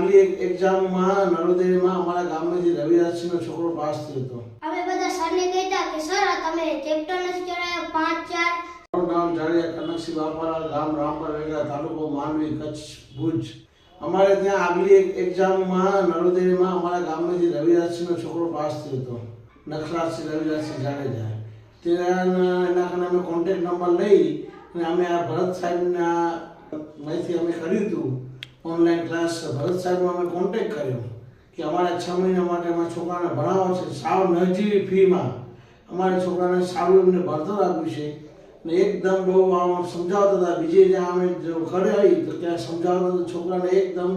આગલી એક એક્ઝામમાં નરોદયમાં અમારા ગામમાંથી રવિરાજસિંહનો છોકરો પાસ થયો હતો. અમે બધા સરને કહેતા કે સર તમે ચેપ્ટર નથી ચડાવ્યા 5-4. મારું નામ જાડિયા કનકસિંહ બાપાલાલ, ગામ રામપર વેગડા, તાલુકો માંડવી, કચ્છ, ભુજ. અમારે ત્યાં આગલી એક એક્ઝામમાં નરોદયમાં અમારા ગામમાંથી રવિરાજસિંહનો છોકરો પાસ થયો હતો. નખરાજસિંહ રવિરાજસિંહ જાડેજા. એના કારણે અમે કોન્ટેક્ટ નંબર લઈ અને અમે આ ભરત સાહેબના માહિતી અમે કર્યું હતું ઓનલાઈન ક્લાસ. ભરત સાહેબનો અમે કોન્ટેક્ટ કર્યો કે અમારા 6 મહિના માટે અમારા છોકરાને ભણાવવા છે, સાવ નજીવી ફીમાં અમારા છોકરાને સારું એમને ભણતર આપ્યું છે ને એકદમ બહુ આમ સમજાવતા હતા. બીજે જ્યાં અમે ઘરે આવી તો ત્યાં સમજાવતા હતા છોકરાને એકદમ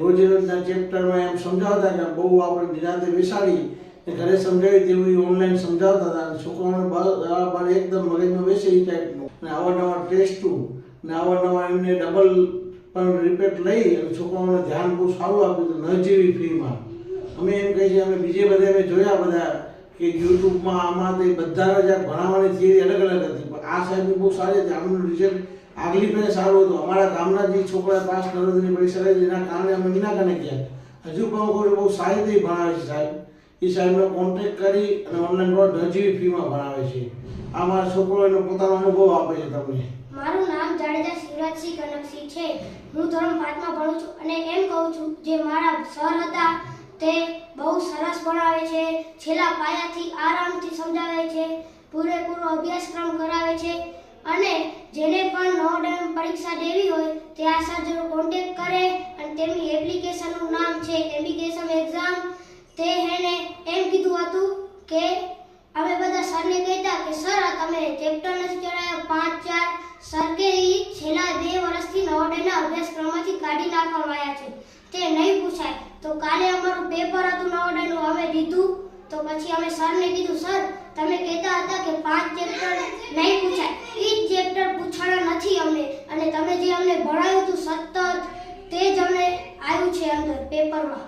રોજે રોજના ચેપ્ટરમાં એમ સમજાવતા કે બહુ આપણે નિરાંતે બેસાડી ને ઘરે સમજાવી તેવું ઓનલાઈન સમજાવતા હતા. છોકરાઓને બરાબર એકદમ મગજમાં બેસે એ ટાઈપનું ને અવારનવાર ટેસ્ટું ને અવારનવાર એમને ડબલ પણ રિપીટ લઈ અને છોકરાઓને ધ્યાન બહુ સારું આપ્યું હતું નજીવી ફીમાં. અમે એમ કહીએ છીએ અમે બીજે બધે અમે જોયા બધા કે યુટ્યુબમાં આમાં તે બધા જ્યાં ભણાવવાની થિયરી અલગ અલગ હતી, પણ આ સાહેબની બહુ સારી હતી. આમનું રિઝલ્ટ આગલી ફેરે સારું હતું. અમારા ગામના જે છોકરા પાસ નરોદયની પરીક્ષા કરી એના કારણે અમે વિના કને ગયા. હજુ પણ કોઈ બહુ સારી રીતે ભણાવે છે સાહેબ. એ સાહેબનો કોન્ટેક્ટ કરી અને ઓનલાઈન પર નજીવી ફીમાં ભણાવે છે. આ મારા છોકરો એનો પોતાનો અનુભવ આપે છે તમને. મારું નામ જાડેજા શિવરાજસિંહ કનકસિંહ છે. હું ધોરણ 5માં ભણું છું અને એમ કહું છું જે મારા સર હતા તે બહુ સરસ ભણાવે છે, છેલ્લા પાયાથી આરામથી સમજાવે છે, પૂરેપૂરો અભ્યાસક્રમ કરાવે છે અને જેને પણ નવોદય પરીક્ષા દેવી હોય તે આ સર જરૂર કોન્ટેક્ટ કરે અને તેમની એપ્લિકેશનનું નામ છે એમ્બિકેશન એક્ઝામ. તે એને એમ કીધું હતું કે અમે બધા સરને કહેતા કે સર તમે ચેપ્ટર નથી ચડાવ્યા 5-4. સર કે છેલ્લા 2 વર્ષથી નવોદયના અભ્યાસક્રમમાંથી કાઢી નાખવામાં આવ્યા છે, તે નહીં પૂછાય. તો કાલે અમારું પેપર હતું નવોદયનું, અમે દીધું તો પછી અમે સરને કીધું સર તમે કહેતા હતા કે 5 ચેપ્ટર નહીં પૂછાય, એ જ ચેપ્ટર પૂછાણા નથી અમને અને તમે જે અમને ભણાવ્યું હતું સતત તે જ અમને આવ્યું છે અંદર પેપરમાં.